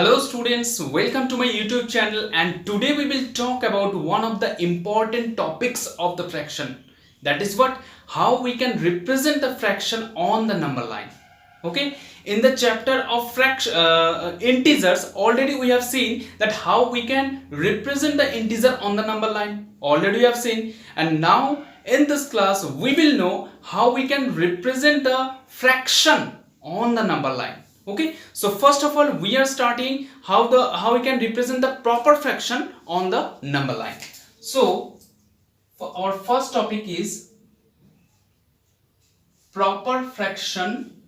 Hello students, welcome to my YouTube channel, and today we will talk about one of the important topics of the fraction. That is how we can represent the fraction on the number line. Okay, in the chapter of integers, already we have seen that how we can represent the integer on the number line. Already we have seen, and now in this class we will know how we can represent the fraction on the number line. Okay, so first of all we are starting how we can represent the proper fraction on the number line. So for our first topic is proper fraction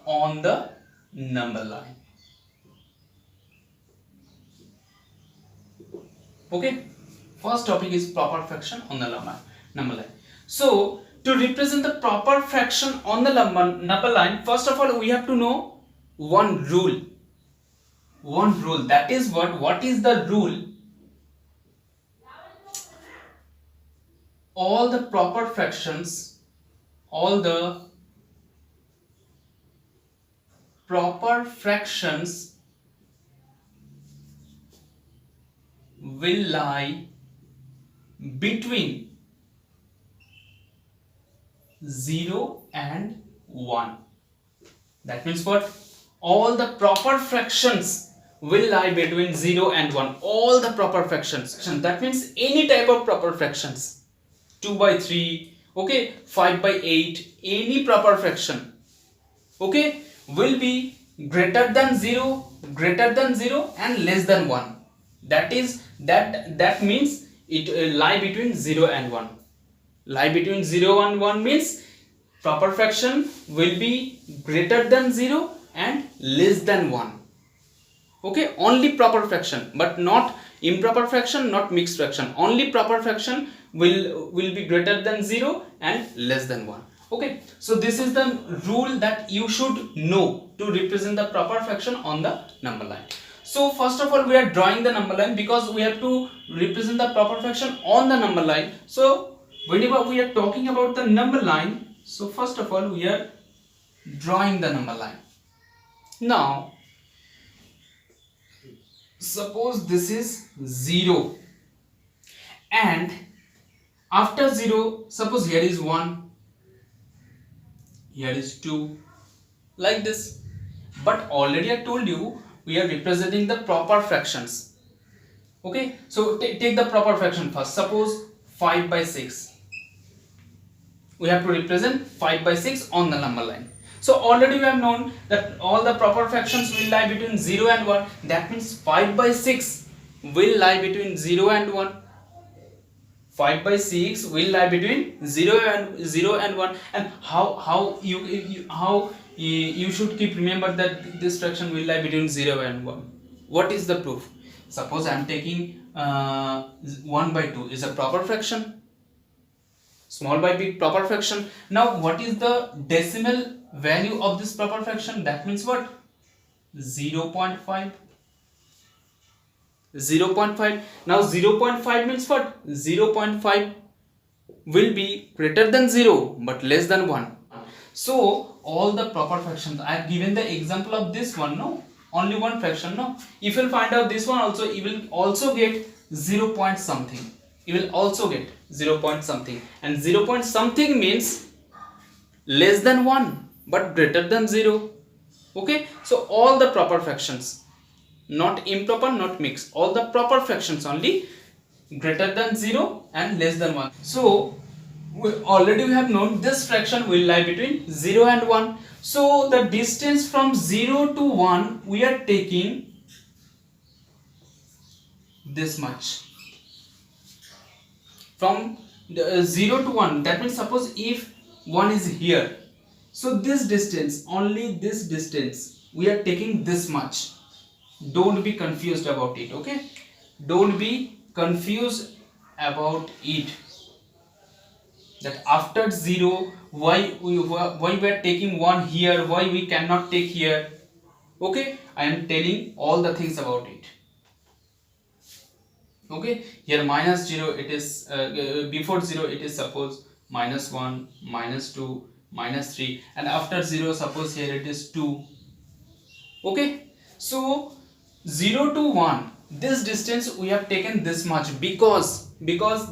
on the number line. Okay, first topic is proper fraction on the number line. So to represent the proper fraction on the number line, first of all we have to know one rule. That is what is the rule? All the proper fractions will lie between 0 and 1. That means what? All the proper fractions will lie between 0 and 1. All the proper fractions. That means any type of proper fractions. 2 by 3, okay, 5 by 8, any proper fraction, okay, will be greater than 0 and less than 1. That means it lie between 0 and 1. Lie between 0 and 1 means proper fraction will be greater than 0 and less than 1. Okay, only proper fraction, but not improper fraction, not mixed fraction. Only proper fraction will be greater than 0 and less than 1. Okay, so this is the rule that you should know to represent the proper fraction on the number line. So first of all we are drawing the number line because we have to represent the proper fraction on the number line. So whenever we are talking about the number line, so first of all we are drawing the number line. Now suppose this is 0 and after 0, suppose here is 1, here is 2, like this. But already I told you we are representing the proper fractions. Okay, so take the proper fraction first. Suppose 5 by 6. We have to represent 5 by 6 on the number line. So already we have known that all the proper fractions will lie between 0 and 1. That means 5 by 6 will lie between 0 and 1. 5 by 6 will lie between 0 and 1. And how you should keep remember that this fraction will lie between 0 and 1. What is the proof? Suppose I am taking 1 by 2 is a proper fraction. Small by big proper fraction. Now what is the decimal value of this proper fraction? That means what? 0.5. 0.5. Now 0.5 means what? 0.5 will be greater than 0 but less than 1. So all the proper fractions, I have given the example of this one, no? Only one fraction, no? If you find out this one also, you will also get 0 point something. You will also get 0 point something, and 0 point something means less than 1 but greater than 0. Okay, so all the proper fractions, not improper, not mixed, all the proper fractions only greater than 0 and less than 1. So we have known this fraction will lie between 0 and 1. So the distance from 0 to 1 we are taking this much. From 0 to 1, that means suppose if 1 is here, so this distance, only this distance we are taking this much. Don't be confused about it. Okay, don't be confused about it, that after 0 why we are taking 1 here, why we cannot take here. Okay, I am telling all the things about it. Okay, here minus 0 it is before 0 it is suppose minus 1, minus 2, minus 3, and after 0 suppose here it is 2. Okay, So 0 to 1, this distance we have taken this much because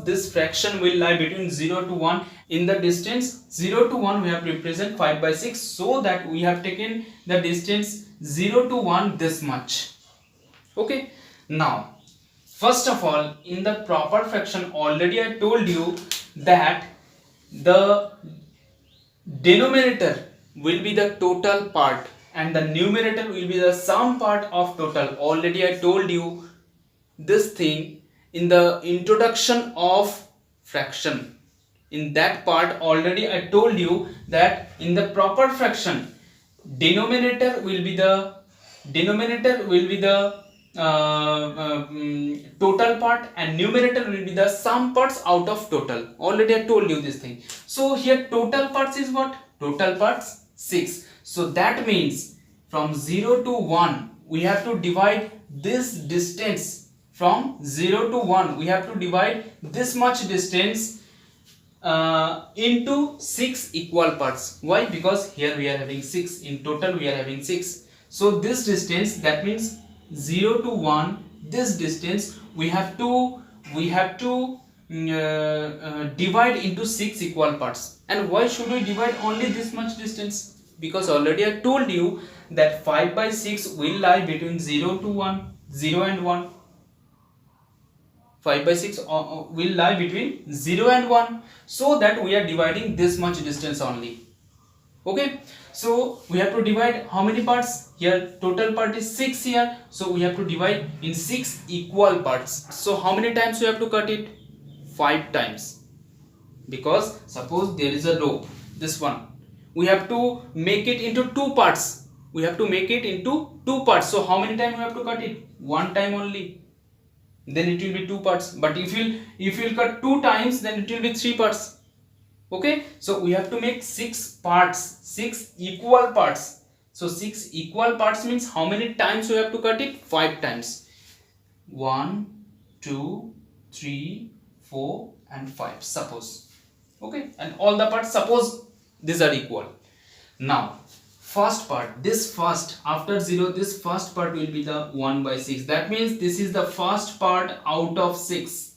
this fraction will lie between 0 to 1. In the distance 0 to 1 we have represent 5 by 6, so that we have taken the distance 0 to 1 this much. Okay, now first of all, in the proper fraction already I told you that the denominator will be the total part and the numerator will be the sum part of total. Already I told you this thing in the introduction of fraction. In that part already I told you that in the proper fraction denominator will be the total part and numerator will be the sum parts out of total. Already I told you this thing. So here total parts is what? Total parts 6. So that means from 0 to 1 we have to divide this distance. From 0 to 1 we have to divide this much distance into 6 equal parts. Why? Because here we are having 6, in total we are having 6. So this distance, that means 0 to 1, this distance we have to divide into 6 equal parts. And why should we divide only this much distance? Because already I told you that 5 by 6 will lie between 0 to 1, 0 and 1. 5 by 6 will lie between 0 and 1, so that we are dividing this much distance only. Okay, so we have to divide how many parts? Here total part is 6 here, so we have to divide in 6 equal parts. So how many times we have to cut it? 5 times. Because suppose there is a rope, this one, we have to make it into 2 parts. We have to make it into 2 parts. So how many times we have to cut it? 1 time only. Then it will be 2 parts. But if you'll cut 2 times, then it will be 3 parts. Okay, so we have to make 6 parts, 6 equal parts. So 6 equal parts means how many times we have to cut it? 5 times. 1, 2, 3, 4 and 5, suppose. Okay, and all the parts, suppose these are equal. Now first part, this first, after 0, this first part will be the 1 by 6. That means this is the first part out of 6.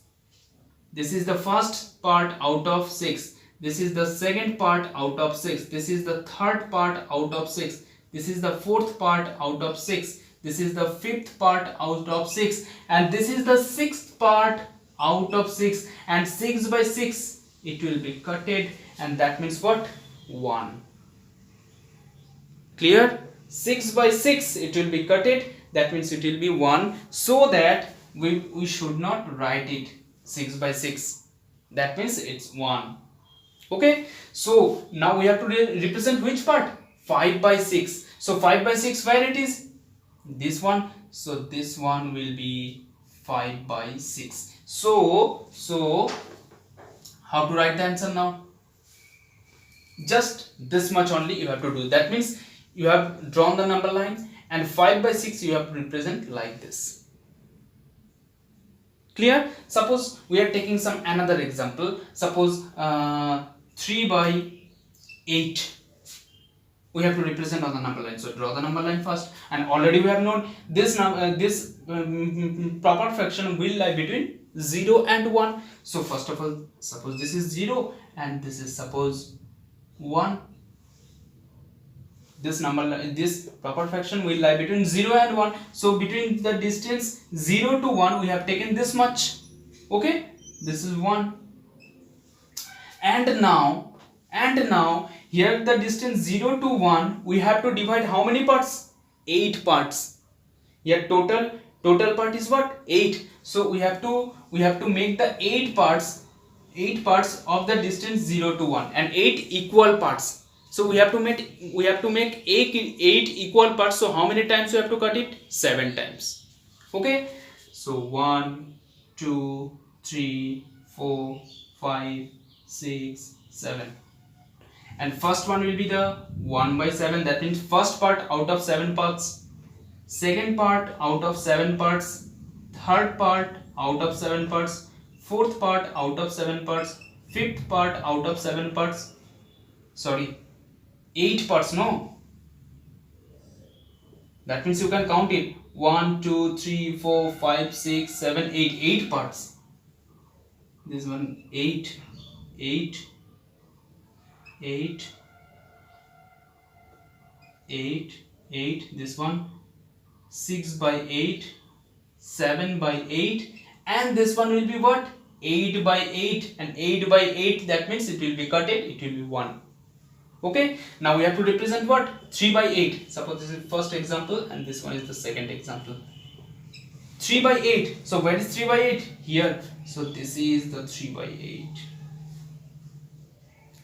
This is the first part out of 6. This is the second part out of 6. This is the third part out of 6. This is the fourth part out of 6. This is the fifth part out of 6. And this is the sixth part out of 6. And 6 by 6, it will be cutted. And that means what? 1. Clear? 6 by 6, it will be cutted. That means it will be 1. So that we should not write it 6 by 6. That means it's 1. Okay, so now we have to represent which part? 5 by 6. So 5 by 6, where it is? This one. So this one will be 5 by 6. So how to write the answer now? Just this much only you have to do. That means you have drawn the number line, and 5 by 6 you have to represent like this. Clear? Suppose we are taking some another example. Suppose 3 by 8 we have to represent on the number line. So draw the number line first, and already we have known this proper fraction will lie between 0 and 1. So first of all, suppose this is 0 and this is suppose 1. This proper fraction will lie between 0 and 1. So between the distance 0 to 1 we have taken this much. Okay, this is 1. And now here the distance 0 to 1 we have to divide how many parts? 8 parts. Here total part is what? 8. So we have to make the 8 parts of the distance 0 to 1, and 8 equal parts. So we have to make 8 equal parts. So how many times we have to cut it? 7 times. Okay, so 1, 2, 3, 4, 5, 6, 7. And first one will be the 1 by 7. That means first part out of 7 parts, second part out of 7 parts, third part out of 7 parts, fourth part out of 7 parts, fifth part out of 7 parts. Sorry, 8 parts, no, That means you can count it 1, 2, 3, 4, 5, 6, 7, 8. 8 parts. This one 8, 8, 8, 8, 8. This one 6 by 8, 7 by 8, and this one will be what? 8 by 8, and 8 by 8, that means it will be cut it will be 1. Okay, now we have to represent what? 3 by 8. Suppose this is the first example and this one is the second example. 3 by 8. So where is 3 by 8? Here. So this is the 3 by 8.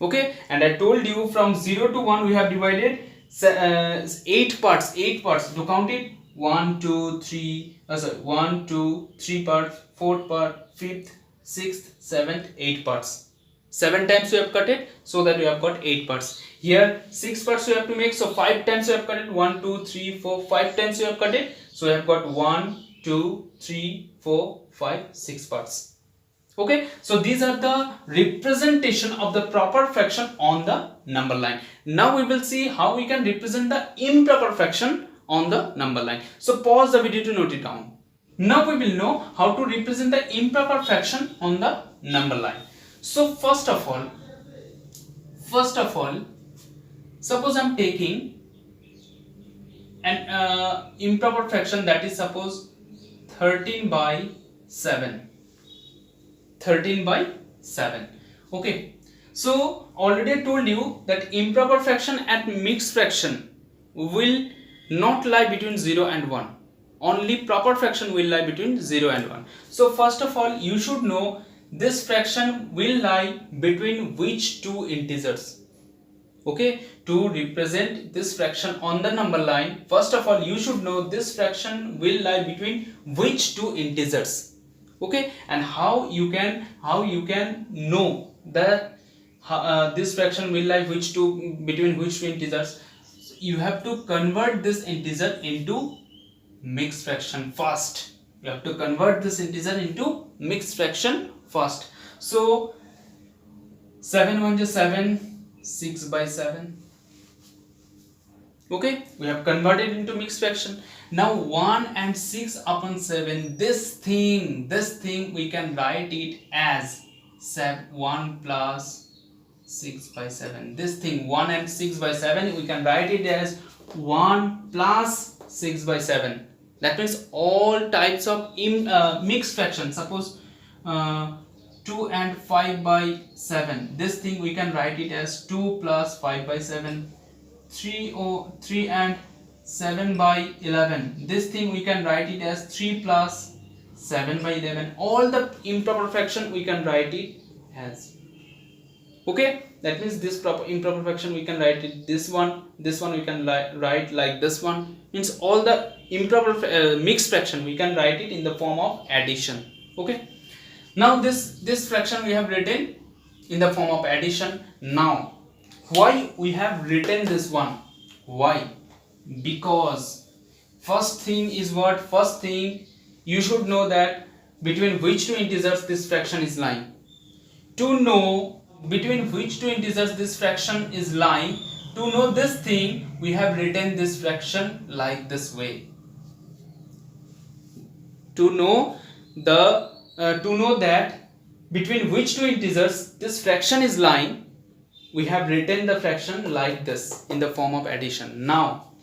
Okay, and I told you from 0 to 1 we have divided 8 parts. 8 parts. To count it, 1, 2, 3. 1, 2, 3 parts, 4th part, 5th, 6th, 7th, 8 parts. 7 times we have cut it, so that we have got 8 parts. Here 6 parts we have to make, so 5 times we have cut it. 1, 2, 3, 4, 5 times we have cut it, so we have got 1, 2, 3, 4, 5, 6 parts. Okay, so these are the representation of the proper fraction on the number line. Now we will see how we can represent the improper fraction on the number line. So pause the video to note it down. Now we will know how to represent the improper fraction on the number line. So first of all, suppose I am taking an improper fraction, that is suppose 13 by 7. 13 by 7. Okay, so already I told you that improper fraction and mixed fraction will not lie between 0 and 1. Only proper fraction will lie between 0 and 1. So first of all, you should know this fraction will lie between which two integers. Okay, to represent this fraction on the number line, first of all you should know this fraction will lie between which two integers. Okay, and how you can know that this fraction will lie between which two integers? You have to convert this integer into mixed fraction first. You have to convert this integer into mixed fraction first. So 7 1 is 7, 6 by 7. Okay, we have converted into mixed fraction. Now 1 and 6 upon 7, this thing we can write it as 1 plus 6 by 7. This thing 1 and 6 by 7, we can write it as 1 plus 6 by 7. That means all types of mixed fraction. Suppose 2 and 5 by 7. This thing we can write it as 2 plus 5 by 7. 3 and 7 by 11. This thing we can write it as 3 plus 7 by 11. All the improper fraction we can write it as. Okay, that means this improper fraction we can write it this one we can write like this one. Means all the improper mixed fraction we can write it in the form of addition. Okay, now this fraction we have written in the form of addition. Now why we have written this one? Why? Because first thing is what? First thing you should know that between which two integers this fraction is lying. To know between which two integers this fraction is lying, to know this thing we have written this fraction like this way. To know that between which two integers this fraction is lying, we have written the fraction like this in the form of addition. Now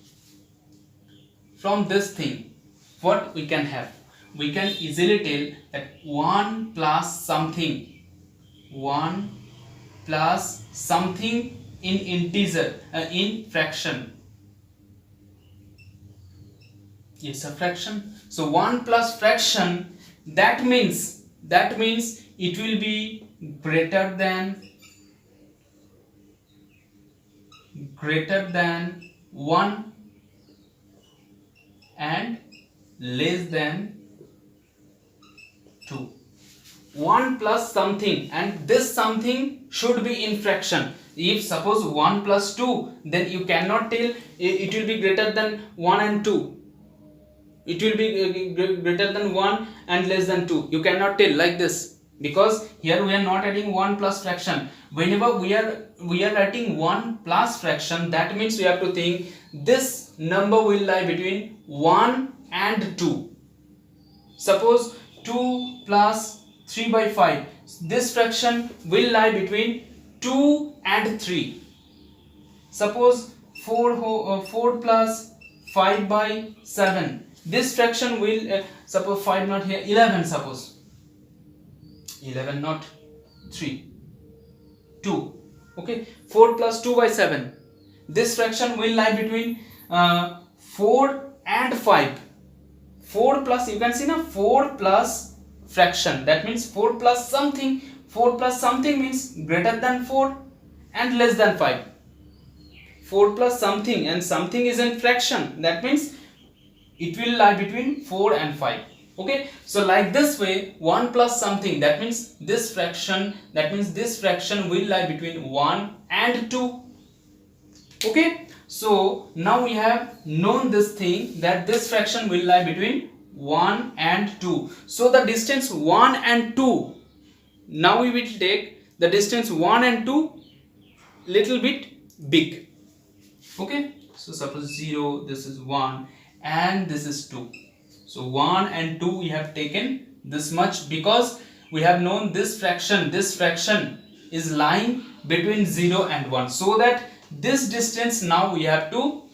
from this thing what we can have? We can easily tell that 1 plus something, 1 plus something in integer, in fraction, it's a fraction. So 1 plus fraction, that means it will be greater than 1 and less than 2. 1 plus something, and this something should be in fraction. If suppose 1 plus 2, then you cannot tell it will be greater than 1 and 2. It will be greater than 1 and less than 2. You cannot tell like this, because here we are not adding 1 plus fraction. Whenever we are writing 1 plus fraction, that means we have to think this number will lie between 1 and 2. Suppose 2 plus 3 by 5. This fraction will lie between 2 and 3. Suppose 4 plus 5 by 7. This fraction will, suppose 5 not here, 11 suppose. 11 not 3. 2. Okay. 4 plus 2 by 7. This fraction will lie between 4 and 5. 4 plus, you can see now, 4 plus fraction, that means 4 plus something. 4 plus something means greater than 4 and less than 5. 4 plus something, and something is in fraction, that means it will lie between 4 and 5. Okay, so like this way, 1 plus something, that means this fraction, will lie between 1 and 2. Okay, so now we have known this thing, that this fraction will lie between 1 and 2. So the distance 1 and 2, now we will take the distance 1 and 2 little bit big. Okay, so suppose 0, this is 1 and this is 2. So 1 and 2 we have taken this much, because we have known this fraction is lying between 0 and 1. So that this distance now we have to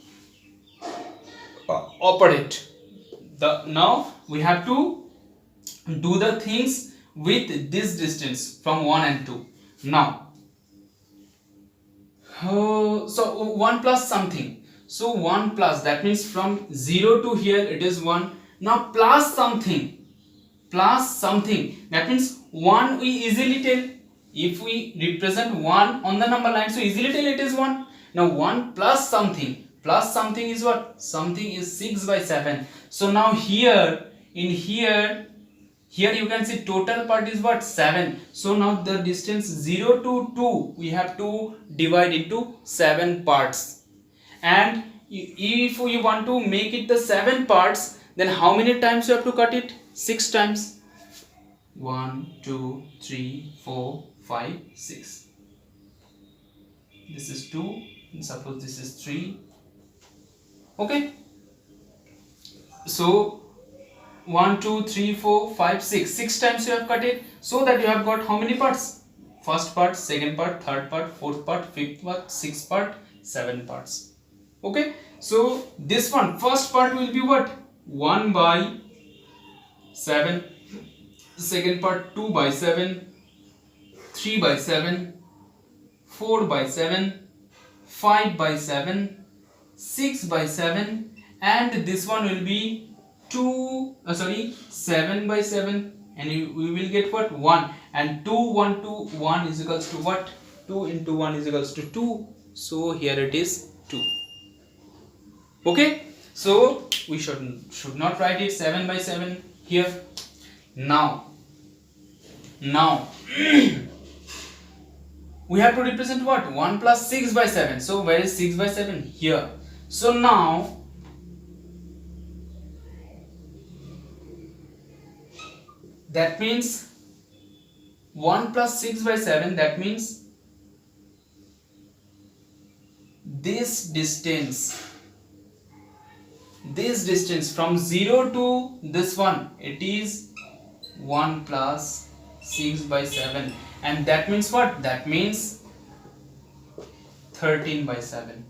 operate. Now we have to do the things with this distance from 1 and 2. Now, so 1 plus something. So 1 plus, that means from 0 to here it is 1. Now plus something, that means 1 we easily tell. If we represent 1 on the number line, so easily tell it is 1. Now 1 plus something is what? Something is 6 by 7. So now here, here you can see total part is what? 7. So now the distance 0 to 2 we have to divide into 7 parts. And if you want to make it the 7 parts, then how many times you have to cut it? 6 times. 1, 2, 3, 4, 5, 6. This is 2. Suppose this is 3. Okay. So 1, 2, 3, 4, 5, 6. 6 times you have cut it. So that you have got how many parts? First part, second part, third part, fourth part, fifth part, sixth part, 7 parts. Okay. So this one, first part will be what? 1 by 7. Second part 2 by 7. 3 by 7. 4 by 7. 5 by 7. 6 by 7. And this one will be 7 by 7. And we will get what? 1. And 2, 1, 2, 1 is equals to what? 2 into 1 is equals to 2. So here it is 2. Okay. So we should not write it 7 by 7 here. Now we have to represent what? 1 plus 6 by 7. So where is 6 by 7? Here. So now that means 1 plus 6 by 7, that means this distance from 0 to this one, it is 1 plus 6 by 7, and that means what? That means 13 by 7.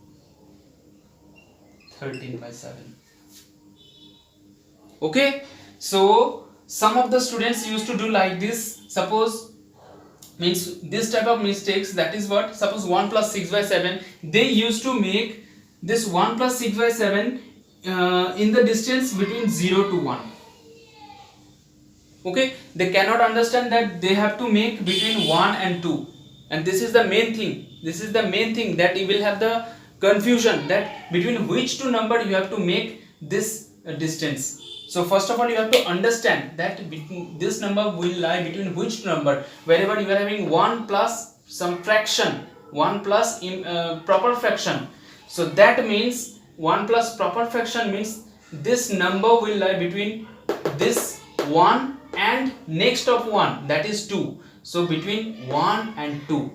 13 by 7. Okay. So some of the students used to do like this. Suppose, means this type of mistakes, that is what? Suppose 1 plus 6 by 7, they used to make this 1 plus 6 by 7 in the distance between 0 to 1. Okay, they cannot understand that they have to make between 1 and 2, and this is the main thing. That you will have the confusion, that between which two number you have to make this distance. So first of all, you have to understand that this number will lie between which number. Wherever you are having 1 plus some fraction, 1 plus proper fraction, so that means 1 plus proper fraction means this number will lie between this 1 and next of 1, that is 2. So between 1 and 2.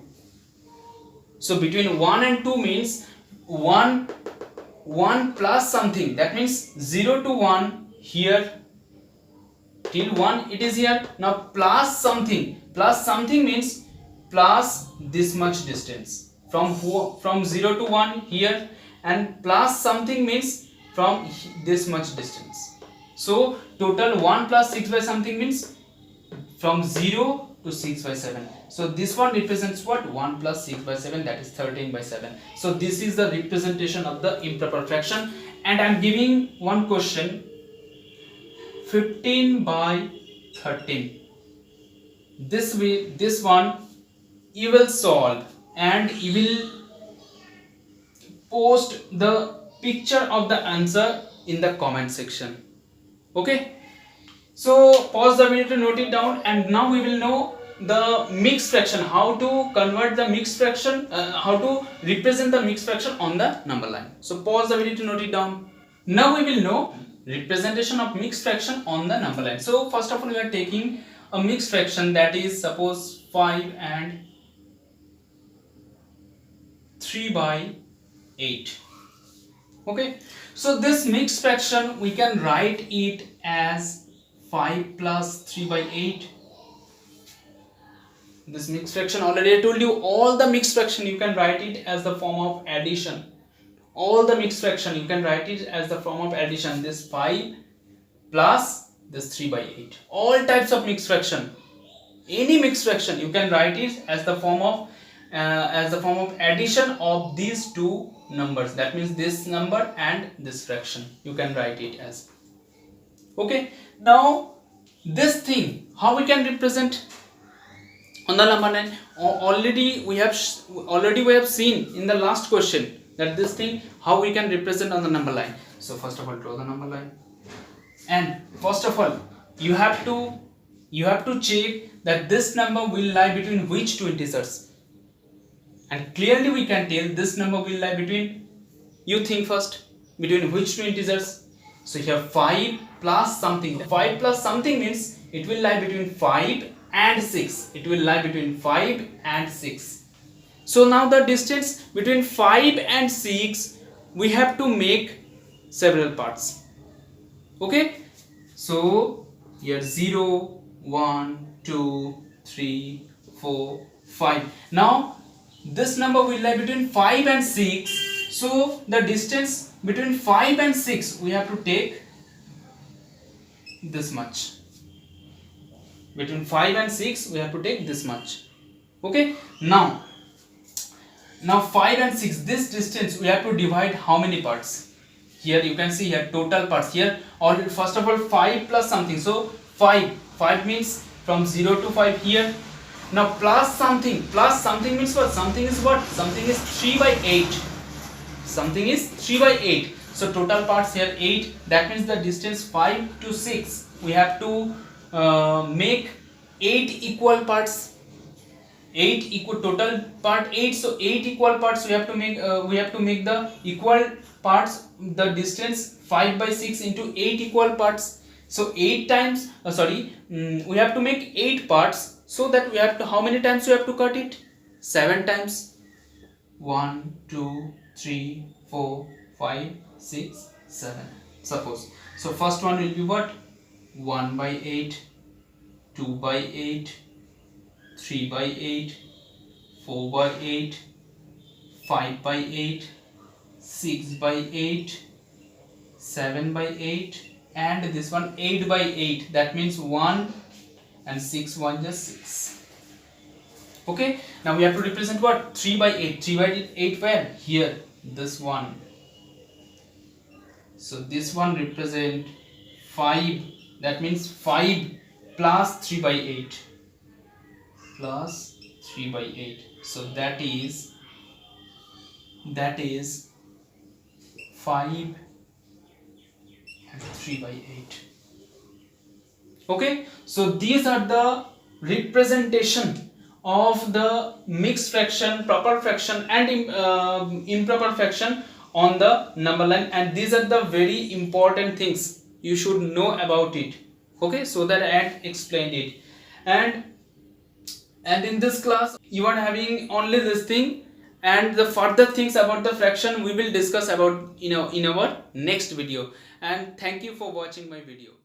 So between 1 and 2 means 1 1 plus something, that means 0 to 1 here till 1 it is here. Now plus something means plus this much distance from 0 to 1 here, and plus something means from this much distance. So total 1 plus 6 by something means from 0 to 6 by 7. So this one represents what? 1 plus 6 by 7, that is 13 by 7. So this is the representation of the improper fraction. And I am giving one question, 15 by 13. This one you will solve and you will post the picture of the answer in the comment section. Okay, so pause the video to note it down, and now we will know the mixed fraction, how to convert the mixed fraction, how to represent the mixed fraction on the number line. So pause the video to note it down. Now we will know representation of mixed fraction on the number line. So first of all, we are taking a mixed fraction, that is suppose 5 and 3 by 8. Okay, so this mixed fraction we can write it as 5 plus 3 by 8. This mixed fraction, already I told you, all the mixed fraction you can write it as the form of addition. All the mixed fraction you can write it as the form of addition. This 5 plus this 3 by 8. All types of mixed fraction, any mixed fraction you can write it as the form of addition of these two numbers. That means this number and this fraction you can write it as. Okay, now this thing how we can represent on the number line? Already we have seen in the last question that this thing how we can represent on the number line. So first of all, draw the number line, and first of all you have to check that this number will lie between which two integers. And clearly we can tell this number will lie between, you think first, between which two integers? So here 5 plus something. 5 plus something means it will lie between 5 and 6. It will lie between 5 and 6. So now the distance between 5 and 6 we have to make several parts. Okay, so here 0, 1, 2, 3, 4, 5. Now this number will lie between 5 and 6. So the distance between 5 and 6 we have to take this much. Between 5 and 6 we have to take this much. Okay, now 5 and 6, this distance we have to divide how many parts? Here you can see here total parts here. Or first of all 5 plus something. So 5 means from 0 to 5 here. Now plus something means what? Something is what? Something is 3 by 8. Something is 3 by 8. So total parts here 8. That means the distance 5 to 6 we have to make 8 equal parts. 8 equal, total part 8. So 8 equal parts we have to make. We have to make the equal parts. The distance 5 by 6 into 8 equal parts. So 8 times. We have to make 8 parts. So that we have to, how many times we have to cut it? 7 times. 1, 2, 3, 4, 5, 6, 7. Suppose. So first one will be what? 1 by 8, 2 by 8, 3 by 8, 4 by 8, 5 by 8, 6 by 8, 7 by 8, and this one 8 by 8. That means 1 and 6, 1 just 6. Okay, now we have to represent what? 3 by 8. 3 by 8 where? Here, this one. So this one represent 5. That means 5 plus 3 by 8. Plus 3 by 8. So that is 5 and 3 by 8. Okay, so these are the representation of the mixed fraction, proper fraction and improper fraction on the number line, and these are the very important things you should know about it. Okay, so that I explained it, and in this class you are having only this thing, and the further things about the fraction we will discuss about in our next video. And thank you for watching my video.